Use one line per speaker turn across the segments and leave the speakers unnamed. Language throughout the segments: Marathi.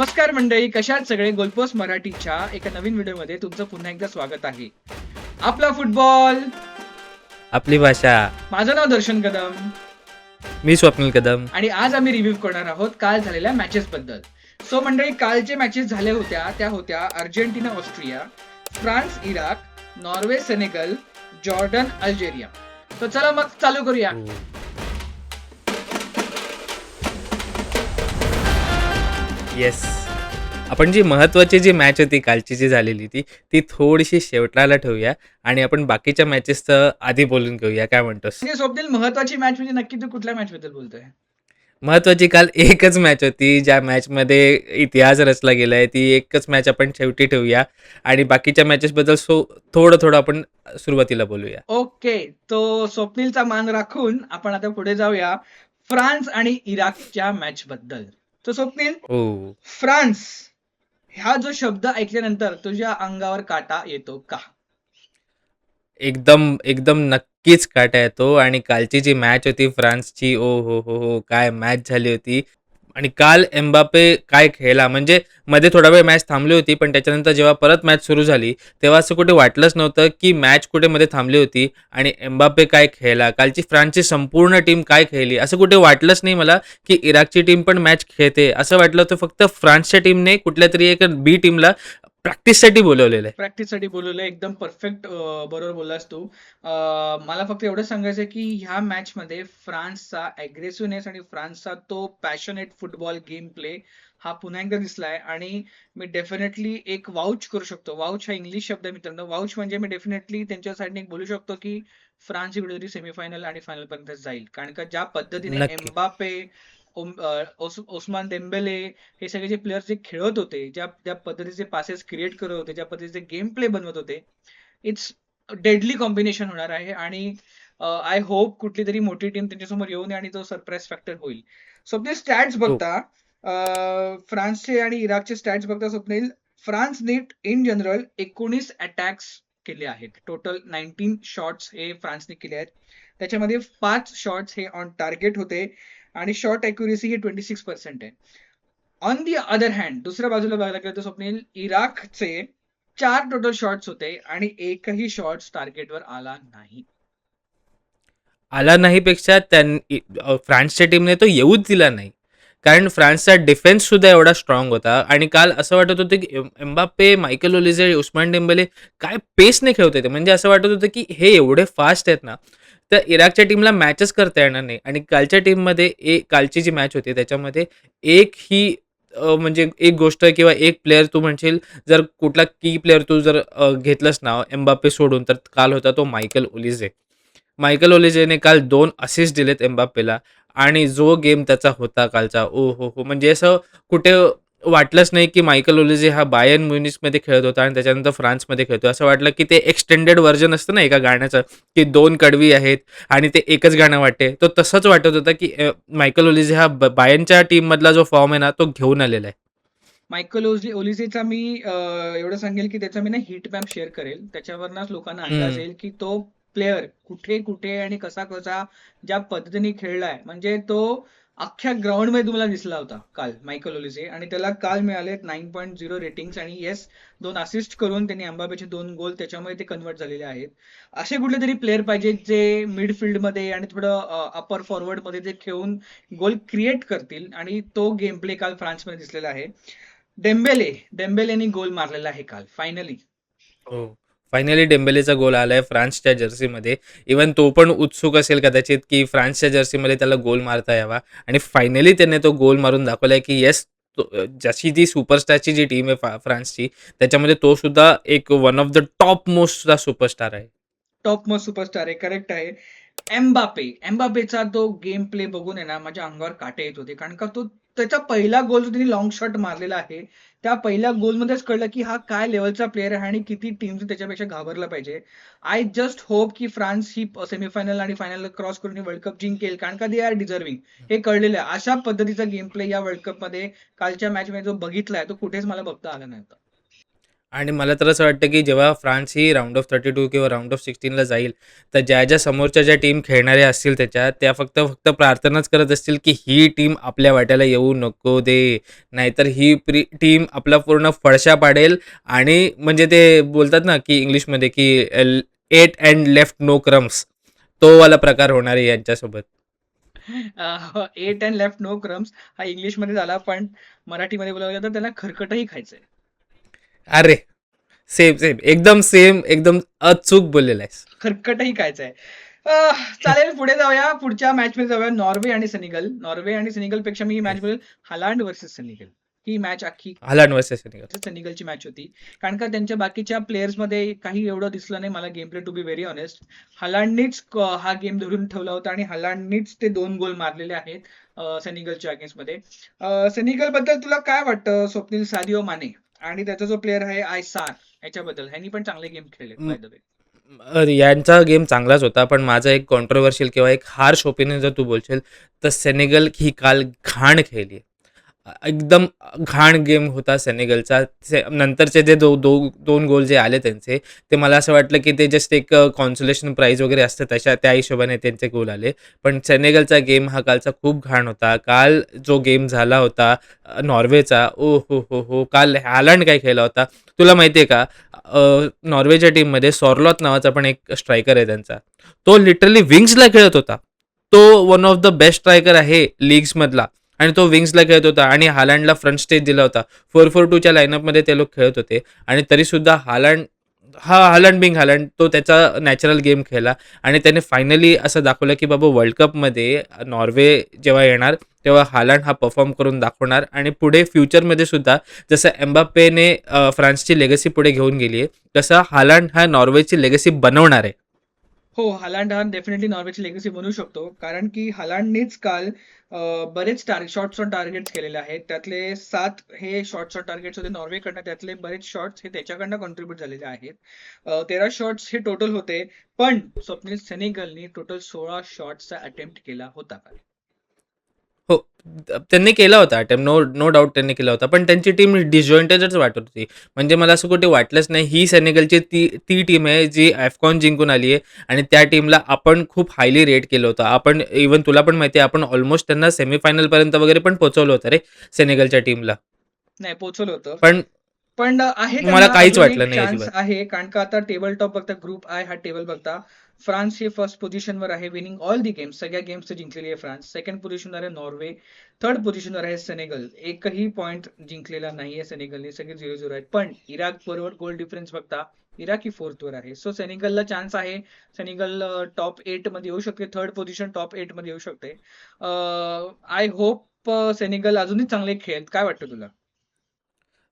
नमस्कार मंडळी, कशात सगळे? गोलपोस्ट मराठीच्या एका नवीन व्हिडिओमध्ये तुमचं पुन्हा एकदा स्वागत आहे. आपला फुटबॉल.
आपली भाषा.
माझं नाव दर्शन कदम
मी स्वप्नील कदम.
आणि आज आम्ही रिव्ह्यू करणार आहोत काल झालेल्या मॅचेस बद्दल. सो मंडळी, कालचे मॅचेस झाल्या होत्या त्या होत्या Argentina Austria, France Iraq, Norway Senegal, Jordan Algeria. तर चला मग चालू करूया.
येस, आपण जी महत्वाची जी मॅच होती कालची जी झालेली ती थोडीशी शेवटाला ठेवूया आणि आपण बाकीच्या मॅचेसचं आधी बोलून घेऊया. काय म्हणतोस?
म्हणजे स्वप्नील, महत्वाची मॅच म्हणजे नक्की तू कुठल्या मॅच बद्दल बोलतोय?
महत्वाची काल एकच मॅच होती ज्या मॅचमध्ये इतिहास रचला गेलाय. ती एकच मॅच आपण शेवटी ठेवूया आणि बाकीच्या मॅचेस बद्दल थोडं थोडं आपण सुरुवातीला बोलूया.
ओके, तो स्वप्नीलचा मान राखून आपण आता पुढे जाऊया फ्रान्स आणि इराकच्या मॅच बद्दल. तर स्वप्नील,
हो,
फ्रान्स हा जो शब्द ऐकल्यानंतर तुझ्या अंगावर काटा येतो का?
एकदम एकदम नक्कीच काटा येतो. आणि कालची जी मॅच होती फ्रान्सची, ओ हो हो हो, काय मॅच झाली होती. आणि काल एम्बापे काय खेळला, म्हणजे मध्ये थोडा वेळ मॅच थांबली होती, पण त्याच्यानंतर जेव्हा परत मॅच सुरू झाली तेव्हा असं कुठे वाटलंच नव्हतं की मॅच कुठे मध्ये थांबली होती. आणि एम्बापे काय खेळला, कालची फ्रान्सची संपूर्ण टीम काय खेळली, असं कुठे वाटलंच नाही मला की इराकची टीम पण मॅच खेळते. असं वाटलं होतं फक्त फ्रान्सच्या टीमने कुठल्या तरी एक बी टीमला प्रॅक्टिससाठी बोलवलेलं आहे.
प्रॅक्टिससाठी बोलवलं. एकदम परफेक्ट, बरोबर बोललास तू. मला फक्त एवढं सांगायचं की ह्या मॅच मध्ये फ्रान्सचा अग्रेसिव्हनेस आणि फ्रान्सचा तो पॅशनेट फुटबॉल गेम प्ले हा पुन्हा एकदा दिसलाय. आणि मी डेफिनेटली एक वाउच करू शकतो. वाउच हा इंग्लिश शब्द आहे मित्रांनो. वाउच म्हणजे मी डेफिनेटली त्यांच्या साईडने एक बोलू शकतो की फ्रान्स ही कुठेतरी सेमीफायनल आणि फायनल पर्यंत जाईल. कारण का ज्या पद्धतीने
नक्की.
एम्बापे, ओस्मान डेम्बेले, हे सगळे जे प्लेयर्स जे खेळत होते, ज्या ज्या पद्धतीचे पासेस क्रिएट करत होते, ज्या पद्धतीचे गेम प्ले बनवत होते, इट्स डेडली कॉम्बिनेशन होणार आहे. आणि आय होप कुठली तरी मोठी टीम त्यांच्यासमोर येऊ नये आणि तो सरप्राईज फॅक्टर होईल. स्वप्नील, स्टॅट्स
हो.
बघता, फ्रान्सचे आणि इराकचे स्टॅट्स बघता स्वप्नील, फ्रान्सने इन जनरल 19 अटॅक्स केले आहेत. टोटल 19 शॉट्स हे फ्रान्सने केले आहेत. त्याच्यामध्ये 5 शॉट्स हे ऑन टार्गेट होते आणि शॉट अॅक्युरेसी ही 26% आहे. ऑन दी अदर हँड, दुसऱ्या बाजूला बघायला गेलं तर स्वप्नील, इराकचे 4 टोटल शॉट्स होते आणि एकही शॉट्स टार्गेटवर आला नाही.
आला नाही पेक्षा फ्रान्सच्या टीमने तो येऊच दिला नाही. कारण फ्रान्सचा डिफेन्स सुद्धा एवढा स्ट्रॉंग होता. आणि काल असं वाटत होतं की एम्बाप्पे, मायकल ओलिजे, उस्मान डेम्बेले काय पेसने खेळत होते. म्हणजे असं वाटत होतं की हे एवढे फास्ट आहेत ना, तर इराकच्या टीमला मॅचच करता येणार नाही. आणि कालच्या टीममध्ये कालची जी मॅच होती त्याच्यामध्ये एक ही म्हणजे एक गोष्ट किंवा एक प्लेअर तू म्हणशील, जर कुठला की प्लेअर तू जर घेतलंस ना एम्बाप्पे सोडून, तर काल होता तो मायकल ओलिजे. मायकल ओलिजेने काल 2 असिस्ट दिलेत एम्बाप्पेला. आणि जो गेम त्याचा होता कालचा, ओ हो हो, म्हणजे असं कुठे वाटलंच नाही की मायकल ओलिजे हा बायर्न म्युनिचमध्ये खेळत होता आणि त्याच्यानंतर फ्रान्समध्ये खेळतो. असं वाटलं की ते एक्सटेंडेड व्हर्जन असतं ना एका गाण्याचं, की 2 कडवी आहेत आणि ते एकच गाणं वाटते. तो तसंच वाटत होतं की मायकल ओलिजे हा बायर्नच्या टीममधला जो फॉर्म आहे ना तो घेऊन आलेला आहे.
मायकल ओलिसेचा मी एवढं सांगेल की त्याचा मी ना हीट मॅप शेअर करेल. त्याच्यावरच लोकांना अंदाज
हं.
येईल की तो प्लेअर कुठे कुठे आणि कसा कसा ज्या पद्धतीने खेळलाय. म्हणजे तो अख्ख्या ग्राउंड मध्ये तुम्हाला दिसला होता काल मायकल ओलिसे. आणि त्याला काल मिळाले 9.0 रेटिंग्स. आणि येस, 2 असिस्ट करून त्यांनी एम्बापेचे 2 गोल त्याच्यामुळे ते कन्वर्ट झालेले आहेत. असे कुठले तरी प्लेअर पाहिजेत जे मिडफिल्ड मध्ये आणि थोडं अपर फॉरवर्ड मध्ये जे खेळून गोल क्रिएट करतील. आणि तो गेम प्ले काल फ्रान्समध्ये दिसलेला आहे. डेम्बेलेने गोल मारलेला आहे काल फायनली.
हो. फायनली डेम्बेलेचा गोल आलाय फ्रान्सच्या जर्सीमध्ये. इव्हन तो पण उत्सुक असेल कदाचित, की फ्रान्सच्या जर्सीमध्ये त्याला गोल मारता यावा. आणि फायनली त्याने तो गोल मारून दाखवलाय, की येस, जशी ती सुपरस्टारची जी टीम आहे फ्रान्सची, त्याच्यामध्ये तो सुद्धा एक वन ऑफ द टॉप मोस्टचा सुपरस्टार आहे.
टॉप मोस्ट सुपरस्टार आहे, करेक्ट आहे. एम्बापेचा तो गेम प्ले बघून आहे ना माझ्या अंगावर काटे येत होते. कारण का तो त्याचा पहिला गोल जो त्यांनी लॉंग शॉट मारलेला आहे, त्या पहिल्या गोलमध्येच कळलं की हा काय लेवलचा प्लेअर आहे आणि किती टीम त्याच्यापेक्षा घाबरला पाहिजे. आय जस्ट होप की फ्रान्स ही सेमीफायनल आणि फायनल क्रॉस करून वर्ल्ड कप जिंकेल. कारण का दे आर डिझर्विंग, हे कळलेलं आहे. अशा पद्धतीचा गेम प्ले या वर्ल्ड कप मध्ये कालच्या मॅच मध्ये जो बघितलाय तो कुठेच मला बघता आला नव्हता.
आणि मला तर असं वाटतं की जेव्हा फ्रान्स ही राऊंड ऑफ 32 किंवा राऊंड ऑफ 16ला जाईल, तर ज्या समोरच्या ज्या टीम खेळणाऱ्या असतील त्याच्यात, त्या फक्त फक्त प्रार्थनाच करत असतील की ही टीम आपल्या वाट्याला येऊ नको दे. नाहीतर ही टीम आपला पूर्ण फडशा पाडेल. आणि म्हणजे ते बोलतात ना की इंग्लिशमध्ये की ate and left no crumbs, तो वाला प्रकार होणार आहे यांच्यासोबत.
Ate and left no crumbs हा इंग्लिशमध्ये झाला, पण मराठीमध्ये बोलावं गेलं तर त्याला खरकटही खायचंय.
अरे सेम सेम एकदम सेम एकदम अचूक बोललेला आहेस.
खरकटही खायचंय. चालेल, पुढे जाऊया, पुढच्या मॅच मध्ये जाऊया. नॉर्वे आणि सेनेगल. नॉर्वे आणि सेनेगल पेक्षा मी ही मॅच
येस.
बोलेल हालांड वर्सेस सेनेगल. ही मॅच अख्खी
हालांड वर्सेस सेनेगल.
सेनेगलची मॅच होती, कारण का त्यांच्या बाकीच्या प्लेयर्स मध्ये काही एवढं दिसलं नाही मला game play, to be very honest. हलांडनीच हा गेम धरून ठेवला होता आणि हलांडनीच ते 2 गोल मारलेले आहेत सेनेगलच्या अगेन्स्ट मध्ये. सेनेगल बद्दल तुला काय वाटतं स्वप्नील? सादिओ माने आणि त्याचा जो प्लेअर आहे आयसार, याच्याबद्दल ह्यांनी पण चांगले गेम खेळले बाय द वे.
यांचा गेम चांगलाच होता, पण माझा एक कॉन्ट्रोवर्शियल किंवा एक हार्श ओपिनियन जर तू बोलशील, तर सेनेगल ही काल घाण खेळली. एकदम घाण गेम होता सेनेगलचा. नंतरचे जे दोन गोल जे आले त्यांचे, ते मला असं वाटलं की ते जस्ट एक कॉन्सोलेशन प्राईज वगैरे असतं त्या हिशोबाने त्यांचे गोल आले. पण सेनेगलचा गेम हा कालचा खूप घाण होता. काल जो गेम झाला होता नॉर्वेचा, ओ हो हो हो, काल हॅलंड काय खेळला होता तुला माहिती आहे का? नॉर्वेच्या टीममध्ये सॉर्लॉथ नावाचा पण एक स्ट्रायकर आहे त्यांचा. तो लिटरली विंग्सला खेळत होता. तो one of the best striker आहे लीग्समधला, आणि तो विंग्सला खेळत होता आणि हालांडला फ्रंट स्टेज दिला होता. 4-4-2च्या लाईनअपमध्ये ते लोक खेळत होते, आणि तरीसुद्धा हालांड तो त्याचा नॅचरल गेम खेळला. आणि त्याने फायनली असं दाखवलं की बाबा वर्ल्ड कपमध्ये नॉर्वे जेव्हा येणार तेव्हा हालांड हा परफॉर्म करून दाखवणार. आणि पुढे फ्युचरमध्ये सुद्धा जसं एम्बाप्पेने फ्रान्सची लेगसी पुढे घेऊन गेली आहे, तसं हालांड हा नॉर्वेची लेगसी बनवणार आहे.
हो, हालांड हा डेफिनेटली नॉर्वेची लेगसी बनू शकतो, कारण की हालांडनीच काल बरेच शॉट्स ऑन टार्गेट्स केलेले आहेत. त्यातले 7 हे शॉट्स ऑन टार्गेट्स होते नॉर्वेकडनं. त्यातले बरेच शॉट्स हे त्याच्याकडनं कॉन्ट्रीब्युट झालेले आहेत. 13 शॉट्स हे टोटल होते, पण स्वप्नील सेनेगलनी टोटल 16 शॉट्सचा अटेम्प्ट केला होता काल.
हो, त्यांनी केला होता अटेम्प्ट, नो नो डाऊट त्यांनी केला होता, पण त्यांची टीम डिसजॉइंटेडच वाटत होती. म्हणजे मला असं कुठे वाटलंच नाही ही सेनेगलची ती टीम आहे जी एफकॉन जिंकून आली आहे, आणि त्या टीमला आपण खूप हायली रेट केलं होतं. आपण इव्हन तुला पण माहिती आहे, आपण ऑलमोस्ट त्यांना सेमीफायनलपर्यंत वगैरे पण पोहोचवलं होतं रे सेनेगलच्या टीमला.
नाही, पोहोचवलं होतं,
पण
पण आहे
मला
त्यांना
काहीच
अजून एक
वाटलं नाही
चान्स
अजिबात.
आहे, कारण का आता टेबल टॉप बघता, ग्रुप आय हा टेबल बघता, फ्रान्स हे फर्स्ट पोझिशनवर आहे, विनिंग ऑल दी गेम्स, सगळ्या गेम्स जिंकलेली आहे फ्रान्स. सेकंड पोझिशनवर आहे नॉर्वे, थर्ड पोझिशनवर आहे सेनेगल, एकही पॉइंट जिंकलेला नाहीये सेनेगलने, सगळे 0-0 आहेत. पण इराक बरोबर गोल डिफरन्स बघता इराक ही फोर्थवर आहे. सो सेनेगलला चान्स आहे. सेनेगल टॉप 8 मध्ये येऊ शकते, थर्ड पोझिशन टॉप 8 मध्ये येऊ शकते. आय होप सेनेगल अजूनही चांगले खेळेल. काय वाटतं तुला?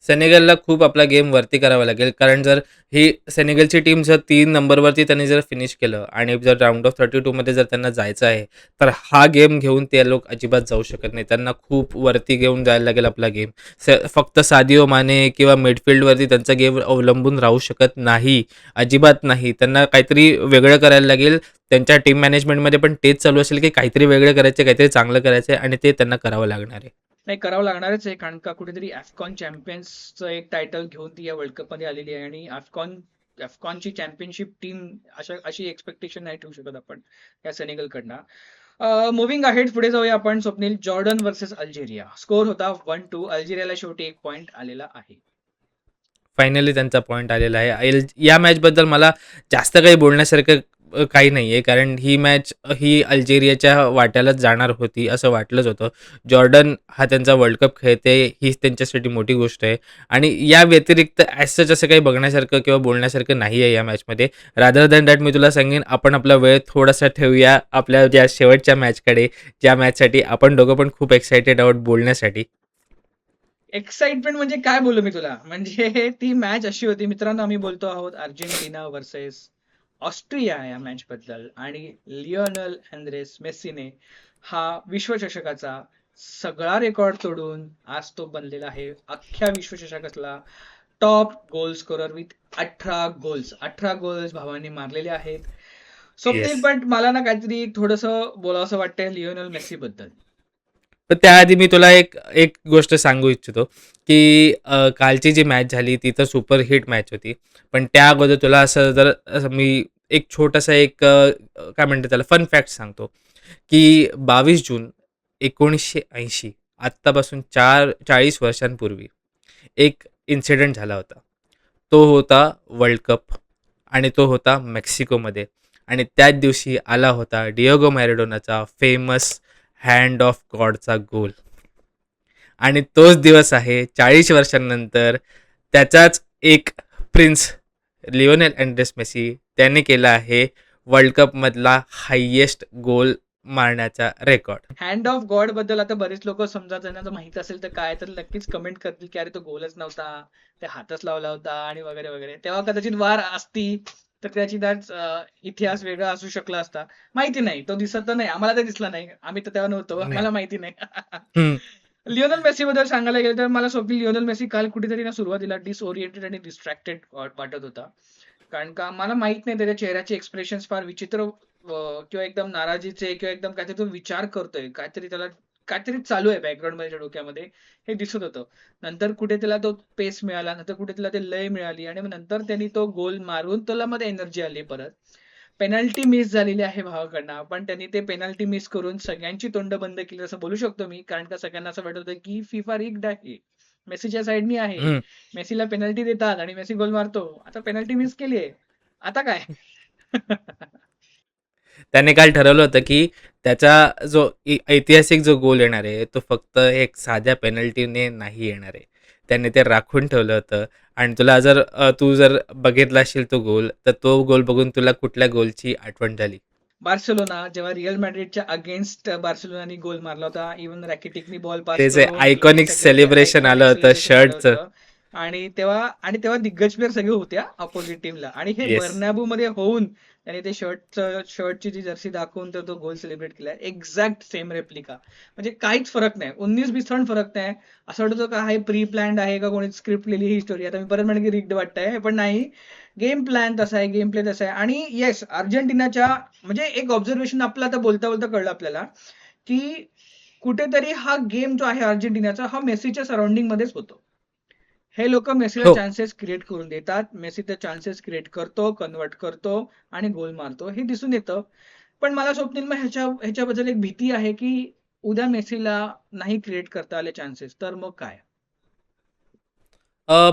सेनेगलला खूप आपला गेम वरती करावा लागेल, कारण जर ही सेनेगलची टीम जर 3 नंबरवरती त्यांनी जर फिनिश केलं आणि जर राऊंड ऑफ 32मध्ये जर त्यांना जायचं आहे, तर हा गेम घेऊन ते लोक अजिबात जाऊ शकत नाही. त्यांना खूप वरती घेऊन जायला लागेल आपला गेम. फक्त सादिओ माने किंवा मिडफिल्डवरती त्यांचा गेम अवलंबून राहू शकत नाही, अजिबात नाही. त्यांना काहीतरी वेगळं करायला लागेल. त्यांच्या टीम मॅनेजमेंटमध्ये पण तेच चालू असेल की काहीतरी वेगळं करायचं, काहीतरी चांगलं करायचं, आणि ते त्यांना करावं लागणार आहे.
नाही, करावं लागणारच आहे, कारण का कुठेतरी अफकॉन चॅम्पियन्सचं एक टायटल घेऊन ती या वर्ल्ड कप मध्ये आलेली आहे, आणि अफकॉनची चॅम्पियनशिप टीम अशी एक्सपेक्टेशन नाही ठेवू शकत आपण या सेनेगलकडनं. मुव्हिंग अहेड, पुढे जाऊया आपण Swapnil. Jordan versus Algeria, score होता 1-2. अल्जेरियाला शेवटी 1 पॉइंट आलेला आहे.
फायनली त्यांचा पॉईंट आलेला आहे. या मॅचबद्दल मला जास्त काही बोलण्यासारखं काही नाही आहे, कारण ही मॅच ही अल्जेरियाच्या वाट्यालाच जाणार होती असं वाटलंच होतं. जॉर्डन हा त्यांचा वर्ल्ड कप खेळते, हीच त्यांच्यासाठी मोठी गोष्ट आहे. आणि या व्यतिरिक्त ॲज सच असं काही बघण्यासारखं किंवा बोलण्यासारखं नाही आहे या मॅचमध्ये. रादर दॅन दॅट मी तुला सांगेन, आपण आपला वेळ थोडासा ठेवूया आपल्या ज्या शेवटच्या मॅचकडे, ज्या मॅचसाठी आपण दोघं पण खूप एक्सायटेड आहोत बोलण्यासाठी.
एक्साइटमेंट म्हणजे काय बोलू मी तुला, म्हणजे ती मॅच अशी होती मित्रांनो. आम्ही बोलतो आहोत अर्जेंटिना वर्सेस ऑस्ट्रिया या मॅच बद्दल, आणि लिओनल अँद्रेस मेस्सीने हा विश्वचषकाचा सगळा रेकॉर्ड तोडून आज तो बनलेला आहे अख्ख्या विश्वचषकातला top goal scorer with 18 goals भावाने मारलेले आहेत.
येस.
स्वप्नील, पण मला ना काहीतरी थोडंसं बोलावंसं वाटतंय लिओनल मेस्सी बद्दल.
पण त्याआधी मी तुला एक एक गोष्ट सांगू इच्छितो, की कालची जी मॅच झाली ती तर सुपर हिट मॅच होती. पण त्या अगोदर तुला असं मी एक छोटासा एक काय म्हणतात त्याला फन फॅक्ट सांगतो, की 22 जून 1980 आत्तापासून 40 वर्षांपूर्वी एक इन्सिडेंट झाला होता. तो होता वर्ल्ड कप आणि तो होता मेक्सिकोमध्ये आणि त्याच दिवशी आला होता डिएगो मॅरेडोनाचा फेमस हँड ऑफ गॉडचा गोल. आणि तोच दिवस आहे 40 वर्षांनंतर त्याचाच एक प्रिन्स लिओनेल अँड्रेस मेसी त्याने केला आहे वर्ल्ड कपमधला हायेस्ट गोल मारण्याचा रेकॉर्ड.
हँड ऑफ गॉड बद्दल आता बरेच लोक समजा ज्यांना जर माहित असेल तर काय तर नक्कीच कमेंट करतील की अरे तो गोलच नव्हता, ते हातच लावला होता आणि वगैरे वगैरे. तेव्हा कदाचित वार असती तर त्याची आज इतिहास वेगळा असू शकला असता. माहिती नाही, तो दिसत तर नाही, आम्हाला तर दिसला नाही, आम्ही तर तेव्हा नव्हतो,
नाही.
आम्हाला माहिती नाही.
हम्म.
लिओनल मेसी बद्दल सांगायला गेलं तर मला स्वप्नील लिओनल मेसी काल कुठेतरी ना सुरुवातीला डिसओरिएंटेड आणि डिस्ट्रॅक्टेड वाटत होता. कारण का मला माहित नाही त्याच्या चेहऱ्याचे एक्सप्रेशन फार विचित्र किंवा एकदम नाराजीचे किंवा एकदम काहीतरी तो विचार करतोय, काहीतरी त्याला काहीतरी चालू आहे बॅकग्राऊंड मध्ये त्याच्या डोक्यामध्ये, हे दिसत होतं. नंतर कुठे त्याला तो पेस मिळाला, नंतर कुठे त्याला ते लय मिळाली आणि मग नंतर त्यांनी तो गोल मारून त्याला मध्ये एनर्जी आली परत. पेनल्टी मिस झालेली आहे भावाकडनं, पण त्यांनी ते पेनल्टी मिस करून सगळ्यांची तोंड बंद केली असं बोलू शकतो मी. कारण का सगळ्यांना असं वाटत होतं की फिफा रिग्ड आहे, मेसीच्या साईडनी आहे,
हम्म.
मेसीला पेनल्टी देतात आणि मेसी गोल मारतो. आता पेनल्टी मिस केली आहे, आता काय?
त्याने काल ठरवलं होतं की त्याचा जो ऐतिहासिक जो गोल येणार आहे तो फक्त एक साध्या पेनल्टीने नाही येणार आहे. त्याने ते राखून ठेवलं होतं आणि तू जर बघितला असेल तो गोल, तर तो गोल बघून तुला कुठल्या गोलची आठवण झाली?
बार्सेलोना जेव्हा रिअल मॅड्रिडच्या अगेन्स्ट बार्सेलोनानी गोल मारला होता, इव्हन रॅकिटिकनी बॉल पास
ते जे
करून
आयकॉनिक सेलिब्रेशन आलं होतं शर्टचं.
आणि तेव्हा दिग्गज प्लेअर सगळे होत्या अपोजिट टीमला, आणि हे
येस.
बर्नाब्यू मध्ये होऊन त्याने ते शर्टची जी जर्सी दाखवून तर तो गोल सेलिब्रेट केला. एक्झॅक्ट सेम रेप्लिका, म्हणजे काहीच फरक नाही, 19-20 फरक नाही. असं वाटतं का हे प्री प्लॅन्ड आहे का, कोणी स्क्रिप्ट लिहिली ही स्टोरी. आता मी परत म्हणेन की रिग्ड वाटतंय, पण नाही, गेम प्लॅन तसा आहे, गेम प्ले तसा आहे. आणि येस, अर्जेंटिनाच्या म्हणजे एक ऑब्झर्वेशन आपलं आता बोलता बोलता कळलं आपल्याला की कुठेतरी हा गेम जो आहे अर्जेंटिनाचा, हा मेसीच्या सराउंडिंग मध्येच होतो. हे लोक मेसीला
हो.
चान्सेस क्रिएट करून देतात, मेसी ते चान्सेस क्रिएट करतो, कन्वर्ट करतो आणि गोल मारतो, हे दिसून येतं. पण मला स्वप्नील मग ह्याच्याबद्दल एक भीती आहे की उद्या मेसीला नाही क्रिएट करता आले चान्सेस, तर मग काय?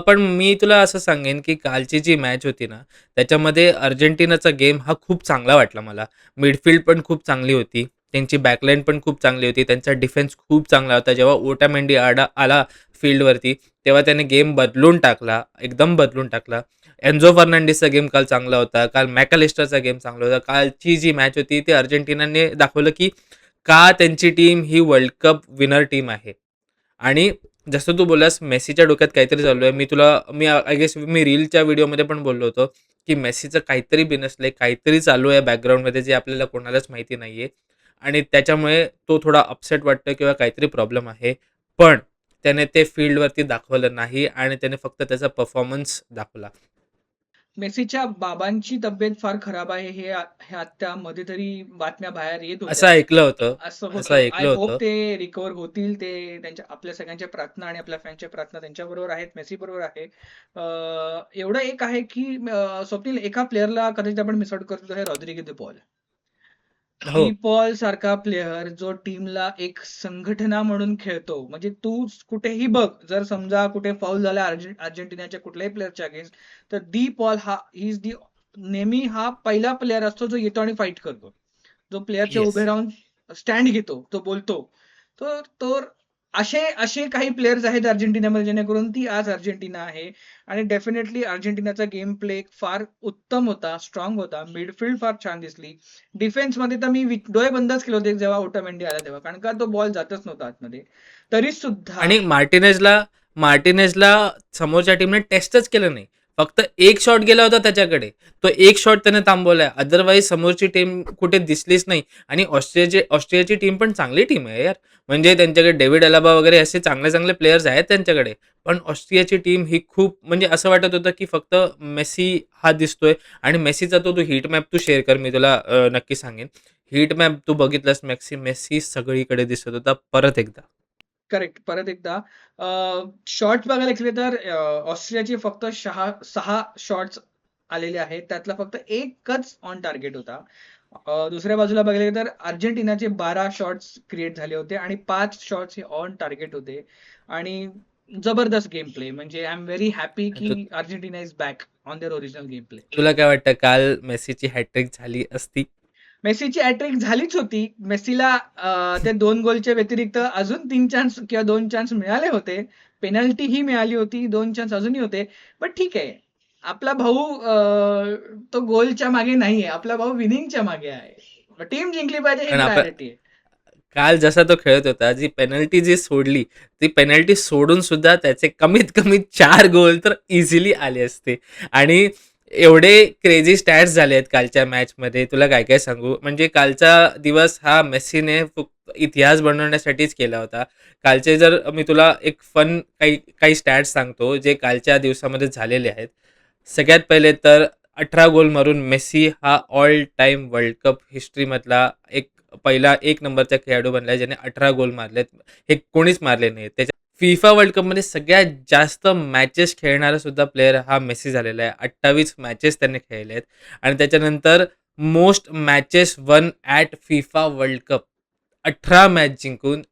पण मी तुला असं सांगेन, की कालची जी मॅच होती ना, त्याच्यामध्ये अर्जेंटिनाचा गेम हा खूप चांगला वाटला मला. मिडफील्ड पण खूप चांगली होती. त्यांची बॅकलाईन पण खूप चांगली होती. त्यांचा डिफेन्स खूप चांगला होता. जेव्हा ओटामेंडी आला फील्डवरती, तेव्हा त्याने गेम बदलून टाकला, एकदम बदलून टाकला. एन्झो फर्नांडिसचा गेम काल चांगला होता. काल मॅकॅलिस्टरचा गेम चांगला होता. कालची जी मॅच होती, ती अर्जेंटिनाने दाखवलं, की का त्यांची टीम ही वर्ल्ड कप विनर टीम आहे. आणि जसं तू बोललास मेसीच्या डोक्यात काहीतरी चालू आहे. मी आय गेस मी रीलच्या व्हिडिओमध्ये पण बोललो होतो, की मेसीचं काहीतरी बिनसलंय, काहीतरी चालू आहे बॅकग्राऊंडमध्ये जे आपल्याला कोणालाच माहिती नाहीये आणि त्याच्यामुळे तो थोडा अपसेट वाटतोय किंवा काहीतरी प्रॉब्लेम आहे. पण त्याने ते फील्डवरती दाखवलं नाही आणि त्याने फक्त त्याचा परफॉर्मन्स दाखवला.
मेसीच्या बाबांची तब्येत फार खराब आहे, हे आता मध्ये तरी बातम्या बाहेर येत
असं
होत्या.
ऐकलं होतं.
असं
असं
होतं. आय
ऐकलं
होप
होतं.
ते रिकवर होतील. ते त्यांच्या आपल्या सगळ्यांच्या प्रार्थना आणि आपल्या फॅनच्या प्रार्थना त्यांच्याबरोबर आहेत, मेसी बरोबर आहे. एवढं एक आहे की स्वप्नील, एका प्लेअरला कदाचित आपण मिस आउट करतो, हे रॉद्रिगो दे पॉल.
हो.
डी पॉल सारखा प्लेअर जो टीमला एक संघटना म्हणून खेळतो. म्हणजे तू कुठेही बघ, जर समजा कुठे फाऊल झाला अर्जेंटिनाच्या कुठल्याही प्लेअरच्या अगेन्स्ट, तर दी पॉल हा इज दी नेहमी हा पहिला प्लेअर असतो जो येतो आणि फाईट करतो, जो प्लेअरच्या
येस.
उभे राहून स्टँड घेतो, तो बोलतो. तर असे असे काही प्लेयर्स आहेत अर्जेंटिनामध्ये, जेणेकरून ती आज अर्जेंटिना आहे. आणि डेफिनेटली अर्जेंटिनाचा गेम प्ले फार उत्तम होता, स्ट्रॉंग होता, मिडफील्ड फार छान दिसली. डिफेन्समध्ये तर मी डोळे बंदच केले होते जेव्हा ओटामेंडी आला तेव्हा, कारण का तो बॉल जातच नव्हता आतमध्ये. तरी सुद्धा
आणि मार्टिनेजला समोरच्या टीमने टेस्टच केलं नाही. फक्त एक शॉट गेला होता त्याच्याकडे. तो एक शॉट त्याने थांबवलाय. अदरवाईज समोरची टीम कुठे दिसलीच नाही. आणि ऑस्ट्रियाची टीम पण चांगली टीम आहे यार. म्हणजे त्यांच्याकडे डेव्हिड अलाबा वगैरे असे चांगले प्लेयर्स आहेत त्यांच्याकडे. पण ऑस्ट्रियाची टीम ही खूप म्हणजे असं वाटत होतं, की फक्त मेसी हा दिसतोय आणि मेसीचा तो हीट मॅप तू शेअर कर, मी तुला नक्की सांगेन. हीट मॅप तू बघितलास, मेस्सी सगळीकडे दिसत होता परत एकदा.
करेक्ट. परत एकदा शॉट्स बघायला गेले तर ऑस्ट्रेलियाचे फक्त 6 शॉट्स आलेले आहेत. त्यातला फक्त एकच ऑन टार्गेट होता. दुसऱ्या बाजूला बघायला गेलं तर अर्जेंटिनाचे 12 शॉट्स क्रिएट झाले होते आणि 5 शॉट्स हे ऑन टार्गेट होते आणि जबरदस्त गेम प्ले. म्हणजे आय एम व्हेरी हॅपी
आणि
की Argentina is back on their original game play.
तुला काय वाटतं, काल मेस्सीची हॅट्रिक झाली असती?
मेस्सीची हॅट्रिक झालीच होती. मेस्सीला ते 2 गोलच्या व्यतिरिक्त अजून 3 चान्स किंवा 2 चान्स मिळाले होते. पेनल्टी ही मिळाली होती. 2 चान्स अजूनही होते. पण ठीक आहे. आपला भाऊ तो गोलच्या मागे नाहीये. आपला भाऊ विनिंगच्या मागे आहे. टीम जिंकली पाहिजे ही
कारण आपण
प्रायोरिटी आहे.
काल जसा तो खेळत होता, जी सोडली, ती पेनल्टी सोडून सुद्धा त्याचे कमीत कमी 4 गोल तर इझिली आले असते. आणि एवढे क्रेझी स्टॅट्स झाले आहेत कालच्या मॅचमध्ये, तुला काय काय सांगू. म्हणजे कालचा दिवस हा मेस्सीने फक्त इतिहास बनवण्यासाठीच केला होता. कालचे जर मी तुला एक फन काही काही स्टॅट्स सांगतो जे कालच्या दिवसामध्ये झालेले आहेत. सगळ्यात पहिले तर 18 गोल मारून मेस्सी हा ऑल टाइम वर्ल्ड कप हिस्ट्रीमधला पहिला 1 नंबरचा खेळाडू बनलाय ज्याने 18 गोल मारलेत. हे कोणीच मारले नाहीत. त्याच्या फिफा वर्ल्ड कपमध्ये सगळ्यात जास्त मॅचेस खेळणारा सुद्धा प्लेयर हा मेस्सी झालेला आहे. 28 मॅचेस त्याने खेळले आहेत. आणि त्याच्यानंतर most matches one at FIFA world cup, 18 match जिंकून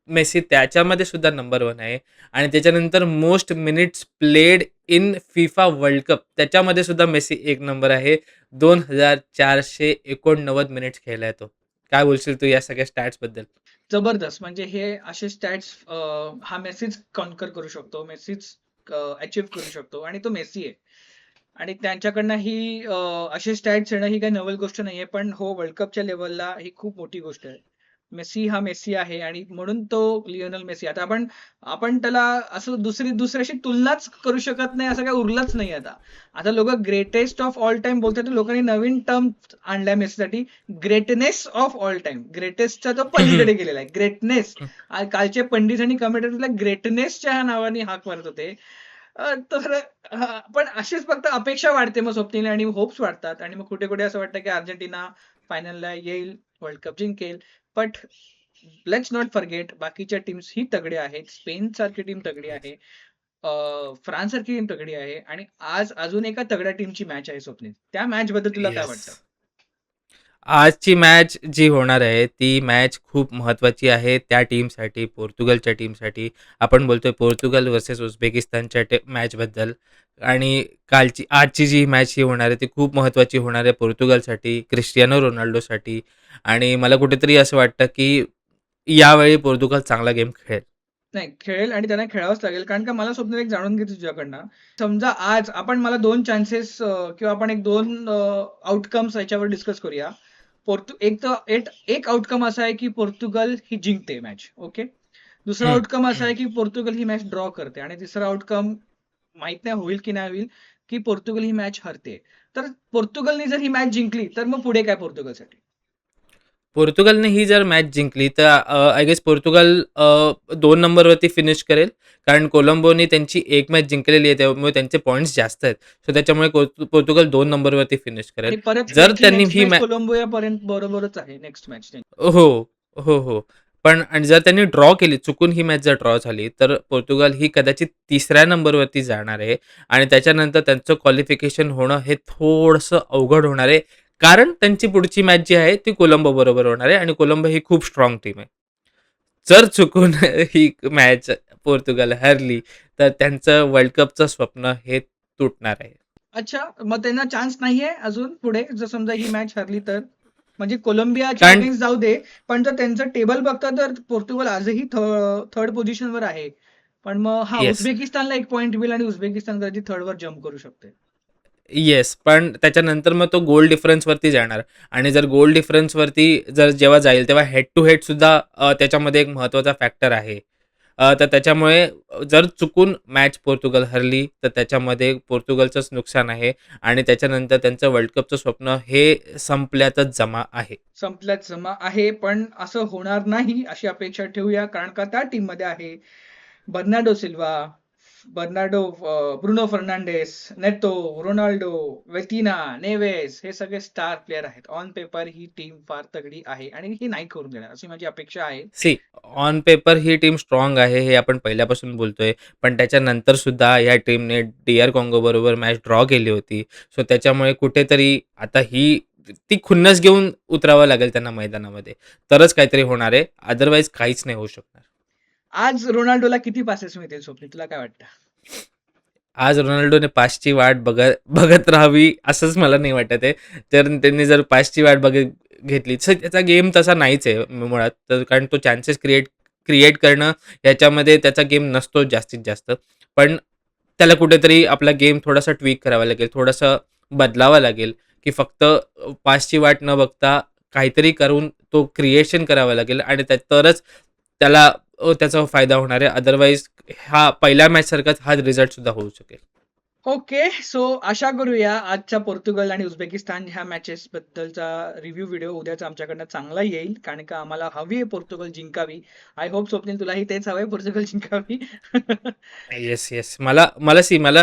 मेस्सी त्याच्यामध्ये सुद्धा नंबर 1 आहे. आणि त्याच्यानंतर most minutes played in FIFA world cup, त्याच्यामध्ये सुद्धा मेस्सी 1 नंबर आहे. 2489 मिनिट्स खेळलाय तो. काय बोलशील तू या सगळ्या स्टॅट्स बद्दल?
जबरदस्त. म्हणजे हे असे स्टॅट्स हा मेस्सीच कॉन्कर करू शकतो. मेस्सीच अचीव्ह करू शकतो आणि तो मेस्सी आहे. आणि त्यांच्याकडनं ही असे स्टॅट्स येणं ही काही नवल गोष्ट नाहीये. पण हो, वर्ल्ड कपच्या लेवलला ही खूप मोठी गोष्ट आहे. मेस्सी हा मेस्सी आहे आणि म्हणून तो लिओनल मेस्सी. आता आपण आपण त्याला असं दुसऱ्याशी तुलनाच करू शकत नाही, असं काही उरलंच नाही आता. आता लोक ग्रेटेस्ट ऑफ ऑल टाइम बोलतात. लोकांनी नवीन टर्म आणलाय मेस्सीसाठी, ग्रेटनेस ऑफ ऑल टाइम. ग्रेटेस्टचा तो पलीकडे गेलेला आहे. ग्रेटनेस. कालचे पंडित आणि कमेंटेटरला ग्रेटनेसच्या नावाने हाक मारत होते. तर पण अशीच फक्त अपेक्षा वाढते मग स्वप्नील आणि होप्स वाढतात आणि मग कुठे कुठे असं वाटतं की अर्जेंटिना फायनलला येईल, वर्ल्ड कप जिंकेल. बट लेट्स नॉट फॉरगेट बाकीच्या टीम्स ही तगडे आहेत. स्पेन सारखी टीम तगडी आहे. फ्रान्स सारखी टीम तगडी आहे आणि आज अजून एका तगड्या टीमची मॅच आहे स्वप्नील. त्या मॅच बद्दल तुला काय
येस.
वाटतं?
आजची मॅच जी होणार आहे ती मॅच खूप महत्त्वाची आहे त्या टीमसाठी, पोर्तुगलच्या टीमसाठी. आपण बोलतोय पोर्तुगल वर्सेस उझबेकिस्तानच्या मॅचबद्दल. आणि आजची जी मॅच ही होणार आहे ती खूप महत्त्वाची होणार आहे पोर्तुगलसाठी, क्रिस्टियानो रोनाल्डोसाठी. आणि मला कुठेतरी असं वाटतं की यावेळी पोर्तुगल चांगला गेम खेळेल.
नाही, खेळेल आणि त्यांना खेळावंच लागेल. कारण का मला स्वप्नील एक जाणून घ्यायचं तुझ्याकडनं. समजा आज आपण मला 2 चान्सेस किंवा आपण एक 2 आउटकम्स याच्यावर डिस्कस करूया. एक तर एक आउटकम असा आहे की पोर्तुगल ही जिंकते मॅच. ओके. दुसरा
हम्म,
आउटकम असा
हम्म.
आहे की पोर्तुगल ही मॅच ड्रॉ करते आणि तिसरा आउटकम माहित नाही होईल की नाही होईल, की पोर्तुगल ही मॅच हरते. तर पोर्तुगलने जर ही मॅच जिंकली तर मग पुढे काय पोर्तुगलसाठी?
पोर्तुगलने ही जर मॅच जिंकली तर आय गेस पोर्तुगल 2 नंबरवरती फिनिश करेल. कारण कोलंबोनी त्यांची एक मॅच जिंकलेली आहे, त्यामुळे त्यांचे पॉईंट्स जास्त आहेत. सो त्याच्यामुळे पोर्तुगल 2 नंबरवरती फिनिश करेल.
आणि परत
जर
त्यांची
त्यांनी
नेक्स्ट
ही
मॅच कोलंबो पर्यंत बरोबरच आहे नेक्स्ट मॅच.
हो, हो, हो. पण आणि जर त्यांनी ड्रॉ केली, चुकून ही मॅच जर ड्रॉ झाली, तर पोर्तुगाल ही कदाचित 3ऱ्या नंबरवरती जाणार आहे. आणि त्याच्यानंतर त्यांचं क्वालिफिकेशन होणं हे थोडंसं अवघड होणार आहे. कारण त्यांची पुढची मॅच जी आहे ती कोलंबो बरोबर होणार आहे आणि कोलंबो ही खूप स्ट्राँग टीम आहे. जर चुकून ही मॅच पोर्तुगाल हरली, तर त्यांचं वर्ल्ड कपचं स्वप्न हे तुटणार आहे.
अच्छा, मग त्यांना चान्स नाहीये अजून पुढे जर समजा ही मॅच हरली तर? म्हणजे कोलंबियाच्या
कारण
अगेन्स्ट जाऊ दे, पण जर त्यांचं टेबल बघता तर पोर्तुगल आजही थर्ड पोझिशनवर आहे. पण मग हा,
येस.
उझबेकिस्तानला 1 पॉईंट मिळेल आणि उझबेकिस्तान कदाचित थर्डवर जम्प करू शकते.
येस, पण त्याच्यानंतर मग तो गोल डिफरन्सवरती जाणार. आणि जर गोल डिफरन्सवरती जेव्हा जाईल, तेव्हा हेड टू हेड सुद्धा त्याच्यामध्ये एक महत्त्वाचा फॅक्टर आहे. तर त्याच्यामुळे जर चुकून मॅच पोर्तुगल हरली, तर त्याच्यामध्ये पोर्तुगलचंच नुकसान आहे. आणि त्याच्यानंतर त्यांचं वर्ल्ड कपचं स्वप्न हे संपल्यातच जमा आहे.
संपल्यात जमा आहे, पण असं होणार नाही अशी अपेक्षा ठेवूया. कारण का त्या टीममध्ये आहे Bernardo Silva, Bernardo, Bruno Fernandes, Neto, Ronaldo, Vitinha, Neves हे सगळे स्टार प्लेअर आहेत. ऑन पेपर ही टीम फार तगडी आहे आणि ही नाही करून देणार अशी माझी अपेक्षा आहे.
सी ऑन पेपर ही टीम स्ट्रॉंग आहे हे आपण पहिल्यापासून बोलतोय, पण त्याच्यानंतर सुद्धा या टीमने DR कॉंगो बरोबर मॅच ड्रॉ केली होती. सो त्याच्यामुळे कुठेतरी आता ती खुन्नस घेऊन उतरावं लागेल त्यांना मैदानामध्ये, तरच काहीतरी होणार आहे. अदरवाईज काहीच नाही होऊ शकणार.
आज रोनाल्डोला किती पासेस मिळतील स्वप्नील, तुला काय वाटतं?
आज रोनाल्डोने पाचची वाट बघत राहावी असंच मला नाही वाटत आहे. तर त्यांनी जर पाचची वाट घेतली तर त्याचा गेम तसा नाहीच आहे मुळात. तर कारण तो चान्सेस क्रिएट करणं याच्यामध्ये त्याचा गेम नसतो जास्तीत जास्त. पण त्याला कुठेतरी आपला गेम थोडासा ट्विक करावा लागेल, थोडासा बदलावा लागेल, की फक्त पाचची वाट न बघता काहीतरी करून तो क्रिएशन करावा लागेल आणि तरच त्याला त्याचा फायदा होणार आहे. अदरवाईज हा पहिल्या मॅच सारखाच हा रिझल्ट सुद्धा होऊ शकेल.
ओके, सो आशा करूया आजच्या पोर्तुगल आणि उझबेकिस्तान ह्या मॅचेस बद्दलचा रिव्ह्यू व्हिडिओ उद्याचा आमच्याकडनं चांगला येईल, कारण का आम्हाला हवी आहे पोर्तुगल जिंकावी. आय होप स्वप्नील तुलाही तेच हवंय, पोर्तुगल जिंकावी.
येस मला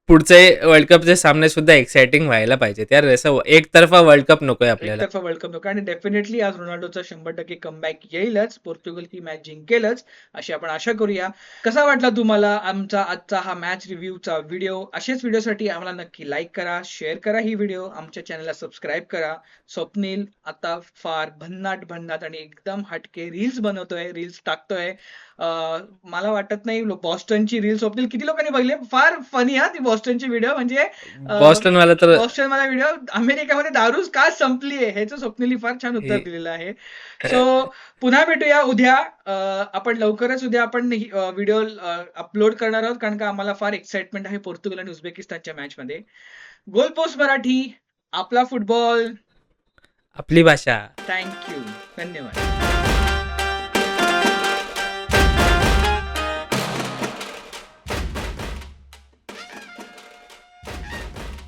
पुढचे वर्ल्ड कपचे सामने सुद्धा एक्साइटिंग व्हायला पाहिजे. यार असं एकतर्फा वर्ल्ड कप नकोय आपल्याला.
एकतर्फा वर्ल्ड कप नको आणि डेफिनेटली आज रोनाल्डोचा 100% कमबॅक येईलच, पोर्तुगल ही मॅच जिंकेलच अशी आपण आशा करूया. कसा वाटला तुम्हाला आमचा आजचा हा मॅच रिव्ह्यूचा व्हिडिओ? असेच व्हिडिओसाठी आम्हाला नक्की लाईक करा, शेअर करा ही व्हिडिओ, आमच्या चॅनलला सबस्क्राईब करा. स्वप्नील आता फार भन्नाट आणि एकदम हटके रील्स बनवतोय, रील्स टाकतोय. मला वाटत नाही बॉस्टनची रील स्वप्नील किती लोकांनी बघली, फार फनी हा ती बॉस्टनची व्हिडिओ. म्हणजे
बॉस्टन वाला तर
बॉस्टन मला व्हिडिओ अमेरिकेमध्ये दारूच का संपली आहे ह्याचं स्वप्नील फार छान उत्तर दिलेलं आहे. सो पुन्हा भेटूया उद्या. आपण लवकरच उद्या आपण व्हिडिओ अपलोड करणार आहोत, कारण का आम्हाला फार एक्साइटमेंट आहे पोर्तुगल आणि उझबेकिस्तानच्या मॅच मध्ये. गोल पोस्ट मराठी, आपला फुटबॉल,
आपली भाषा.
थँक्यू, धन्यवाद.